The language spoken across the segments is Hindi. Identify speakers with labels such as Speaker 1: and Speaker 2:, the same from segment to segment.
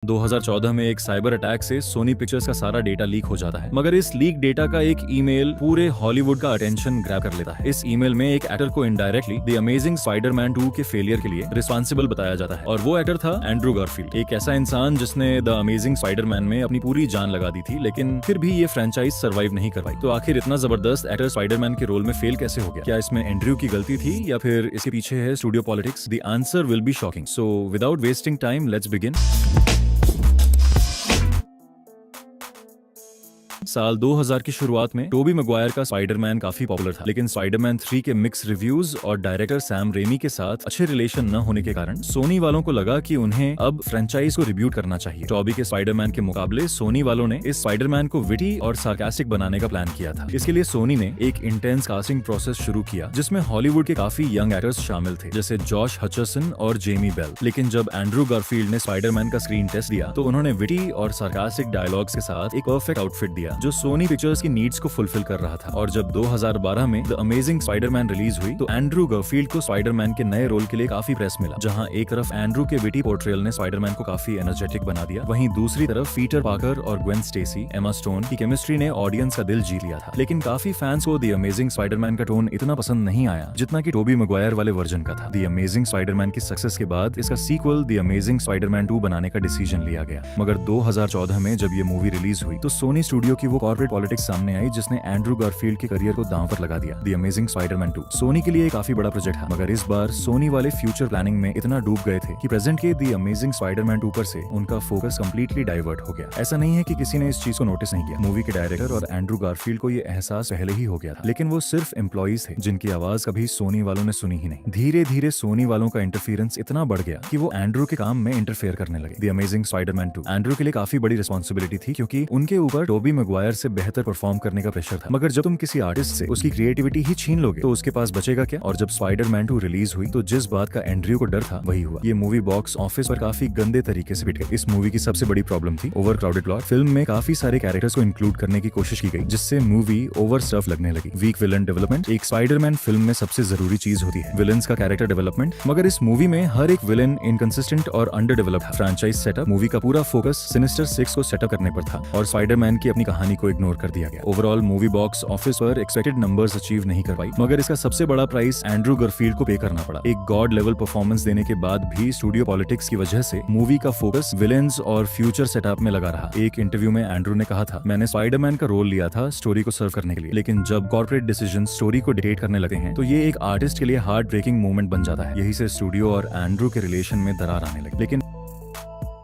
Speaker 1: 2014 में एक साइबर अटैक से सोनी पिक्चर्स का सारा डेटा लीक हो जाता है, मगर इस लीक डेटा का एक ईमेल पूरे हॉलीवुड का अटेंशन ग्रैब कर लेता है। इस ईमेल में एक एक्टर को इनडायरेक्टली द अमेजिंग स्पाइडरमैन 2 के फेलियर के लिए रिस्पॉन्सिबल बताया जाता है, और वो एक्टर था एंड्रू गारफील्ड, एक ऐसा इंसान जिसने द अमेजिंग स्पाइडरमैन में अपनी पूरी जान लगा दी थी, लेकिन फिर भी ये फ्रेंचाइज सर्वाइव नहीं कर पाई। तो आखिर इतना जबरदस्त एक्टर स्पाइडरमैन के रोल में फेल कैसे हो गया? क्या इसमें एंड्रू की गलती थी या फिर इसके पीछे है studio politics? The answer will be shocking, so without wasting time let's begin. साल 2000 की शुरुआत में टोबी मैगवायर का स्पाइडरमैन काफी पॉपुलर था, लेकिन स्पाइडरमैन 3 के मिक्स रिव्यूज और डायरेक्टर सैम रेमी के साथ अच्छे रिलेशन न होने के कारण सोनी वालों को लगा कि उन्हें अब फ्रेंचाइज को रिब्यूट करना चाहिए। टोबी के स्पाइडरमैन के मुकाबले सोनी वालों ने इस स्पाइडरमैन को विटी और सार्कास्टिक बनाने का प्लान किया था। इसके लिए सोनी ने एक इंटेंस कास्टिंग प्रोसेस शुरू किया, जिसमें हॉलीवुड के काफी यंग एक्टर्स शामिल थे, जैसे जॉश हचरसन और जेमी बेल। लेकिन जब एंड्रू गारफील्ड ने स्पाइडरमैन का स्क्रीन टेस्ट दिया तो उन्होंने विटी और सार्कास्टिक डायलॉग्स के साथ एक परफेक्ट आउटफिट दिया जो सोनी पिक्चर्स की नीड्स को फुलफिल कर रहा था। और जब 2012 में द अमेजिंग स्पाइडरमैन रिलीज हुई तो एंड्रू गारफील्ड को स्पाइडरमैन के नए रोल के लिए काफी प्रेस मिला। जहां एक तरफ एंड्रू के विटी पोर्ट्रेयल ने स्पाइडरमैन को काफी एनर्जेटिक बना दिया, वहीं दूसरी तरफ पीटर पार्कर और ग्वेन स्टेसी, एमा स्टोन की केमिस्ट्री ने ऑडियंस का दिल जीत लिया था। लेकिन काफी फैंस को द अमेजिंग स्पाइडरमैन का टोन इतना पसंद नहीं आया जितना कि टोबी मैगवायर वाले वर्जन का था। द अमेजिंग स्पाइडरमैन की सक्सेस के बाद इसका सीक्वल द अमेजिंग स्पाइडरमैन 2 बनाने का डिसीजन लिया गया, मगर 2014 में जब ये मूवी रिलीज हुई तो सोनी स्टूडियो की वो कॉर्पोरेट पॉलिटिक्स सामने आई जिसने एंड्रू गारफील्ड के करियर को दांव पर लगा दिया। द अमेजिंग स्पाइडरमैन 2 सोनी के लिए काफी बड़ा प्रोजेक्ट था, मगर इस बार सोनी वाले फ्यूचर प्लानिंग में इतना डूब गए थे कि प्रेजेंट के द अमेजिंग स्पाइडरमैन 2 पर से उनका फोकस कंप्लीटली डाइवर्ट हो गया। ऐसा नहीं है कि किसी ने इस चीज को नोटिस नहीं किया, मूवी के डायरेक्टर और एंड्रू गारफील्ड को ये एहसास पहले ही हो गया था, लेकिन वो सिर्फ एम्प्लॉइज थे जिनकी आवाज कभी सोनी वालों ने सुनी ही नहीं। धीरे धीरे सोनी वालों का इंटरफेरेंस इतना बढ़ गया कि वो एंड्रू के काम में इंटरफेयर करने लगे। द अमेजिंग स्पाइडरमैन 2 एंड्रू के लिए काफी बड़ी रिस्पॉन्सिबिलिटी थी, क्योंकि उनके ऊपर टोबी मैगवायर से बेहतर परफॉर्म करने का प्रेशर था। मगर जब तुम किसी आर्टिस्ट से उसकी क्रिएटिविटी ही छीन लोगे तो उसके पास बचेगा क्या? और जब स्पाइडरमैन 2 रिलीज हुई तो जिस बात का एंड्रयू को डर था वही हुआ। ये मूवी बॉक्स ऑफिस पर काफी गंदे तरीके से पिट गई। इस मूवी की सबसे बड़ी प्रॉब्लम थी ओवर क्राउडेड प्लॉट। फिल्म में काफी सारे कैरेक्टर्स को इंक्लूड करने की कोशिश की गई, जिससे मूवी ओवर स्टफ लगने लगी। वीक विलन डेवलपमेंट एक स्पाइडरमैन फिल्म में सबसे जरूरी चीज होती है, विलन्स का कैरेक्टर डेवलपमेंट, मगर इस मूवी में हर एक विलन इनकंसिस्टेंट और अंडर डेवलप था। फ्रेंचाइज सेटअप मूवी का पूरा फोकस सिनिस्टर 6 को सेटअप करने पर था और स्पाइडरमैन की अपनी कहानी को इग्नोर कर दिया गया। ओवरऑल मूवी बॉक्स ऑफिस पर एक्सपेक्टेड नंबर्स अचीव नहीं कर पाई, मगर इसका सबसे बड़ा प्राइस एंड्रू गारफील्ड को पे करना पड़ा। एक गॉड लेवल परफॉर्मेंस देने के बाद भी स्टूडियो पॉलिटिक्स की वजह से मूवी का फोकस विलेंस और फ्यूचर सेटअप में लगा रहा। एक इंटरव्यू में एंड्रू ने कहा था, मैंने स्पाइडरमैन का रोल लिया था स्टोरी को सर्व करने के लिए, लेकिन जब कॉर्पोरेट डिसीजन स्टोरी को डिक्टेट करने लगते हैं तो ये एक आर्टिस्ट के लिए हार्ट ब्रेकिंग मोमेंट बन जाता है। यही से स्टूडियो और एंड्रू के रिलेशन में दरार आने लगी। लेकिन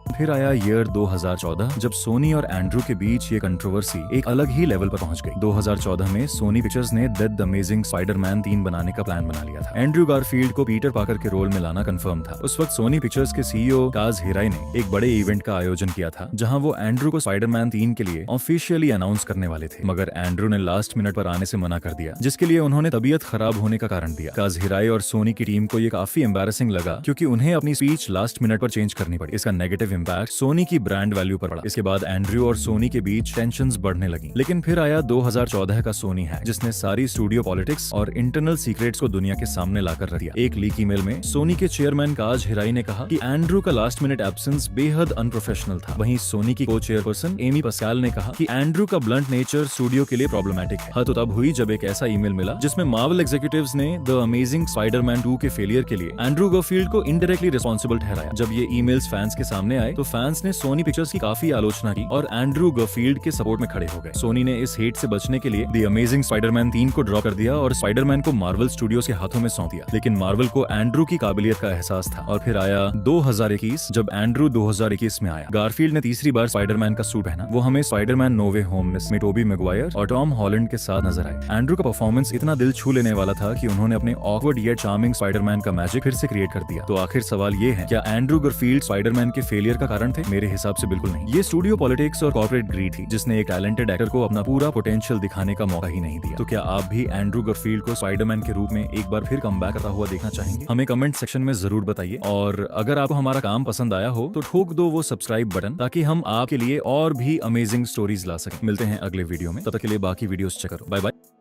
Speaker 1: फिर आया ईयर 2014 जब सोनी और एंड्रू के बीच ये कंट्रोवर्सी एक अलग ही लेवल पर पहुंच गई। 2014 में सोनी पिक्चर्स ने द अमेजिंग स्पाइडरमैन 3 बनाने का प्लान बना लिया था। एंड्रू गारफील्ड को पीटर पार्कर के रोल में लाना कंफर्म था। उस वक्त सोनी पिक्चर्स के सीईओ काज हिराई ने एक बड़े इवेंट का आयोजन किया था, जहां वो एंड्रू को स्पाइडरमैन 3 के लिए ऑफिशियली अनाउंस करने वाले थे, मगर एंड्रू ने लास्ट मिनट पर आने से मना कर दिया, जिसके लिए उन्होंने तबीयत खराब होने का कारण दिया। काज हिराई और सोनी की टीम को ये काफी एम्बैरेसिंग लगा, क्योंकि उन्हें अपनी स्पीच लास्ट मिनट पर चेंज करनी पड़ी। इसका नेगेटिव इम्पैक्ट सोनी की ब्रांड वैल्यू पर पड़ा। इसके बाद एंड्रयू और सोनी के बीच टेंशंस बढ़ने लगी। लेकिन फिर आया 2014 का सोनी हैक, जिसने सारी स्टूडियो पॉलिटिक्स और इंटरनल सीक्रेट्स को दुनिया के सामने लाकर रख दिया। एक लीक ईमेल में सोनी के चेयरमैन काज हिराई ने कहा कि एंड्रयू का लास्ट मिनट एब्सेंस बेहद अनप्रोफेशनल था। वहीं सोनी की को चेयरपर्सन एमी पस्कैल ने कहा कि एंड्रयू का ब्लंट नेचर स्टूडियो के लिए प्रॉब्लमैटिक है। तो तब हुई जब एक ऐसा ईमेल मिला जिसमें मार्वल एग्जीक्यूटिव्स ने द अमेजिंग स्पाइडरमैन 2 के फेलियर के लिए एंड्रयू गारफील्ड को इनडायरेक्टली रिस्पॉन्सिबल ठहराया। जब ये ईमेल्स फैंस के सामने आए तो फैंस ने सोनी पिक्चर्स की काफी आलोचना की और एंड्रू गारफील्ड के सपोर्ट में खड़े हो गए। सोनी ने इस हेट से बचने के लिए द अमेजिंग स्पाइडरमैन 3 को ड्रॉ कर दिया और स्पाइडरमैन को मार्वल स्टूडियोज के हाथों में सौंप दिया। लेकिन मार्वल को एंड्रू की काबिलियत का एहसास था। और फिर आया 2021 जब एंड्रू 2021 में आया। गारफील्ड ने तीसरी बार स्पाइडरमैन का सूट पहना। वो हमें स्पाइडरमैन नो वे होम में टोबी मैगवायर और टॉम हॉलैंड के साथ नजर आए। एंड्रू का परफॉर्मेंस इतना दिल छू लेने वाला था कि उन्होंने अपने ऑकवर्ड येट चार्मिंग स्पाइडरमैन का मैजिक फिर से क्रिएट कर दिया। तो आखिर सवाल ये है, क्या एंड्रू गारफील्ड स्पाइडरमैन के फेलियर का कारण थे? मेरे हिसाब से बिल्कुल नहीं। ये स्टूडियो पॉलिटिक्स और कॉर्पोरेट ग्रीड थी जिसने एक टैलेंटेड एक्टर को अपना पूरा पोटेंशियल दिखाने का मौका ही नहीं दिया। तो क्या आप भी एंड्रू गारफील्ड को स्पाइडरमैन के रूप में एक बार फिर कमबैक करता हुआ देखना चाहेंगे? हमें कमेंट सेक्शन में जरूर बताइए। और अगर आपको हमारा काम पसंद आया हो तो ठोक दो वो सब्सक्राइब बटन, ताकि हम आपके लिए और भी अमेजिंग स्टोरीज ला सकें। मिलते हैं अगले वीडियो में, तब तक के लिए बाकी वीडियोस चेक करो। Bye bye.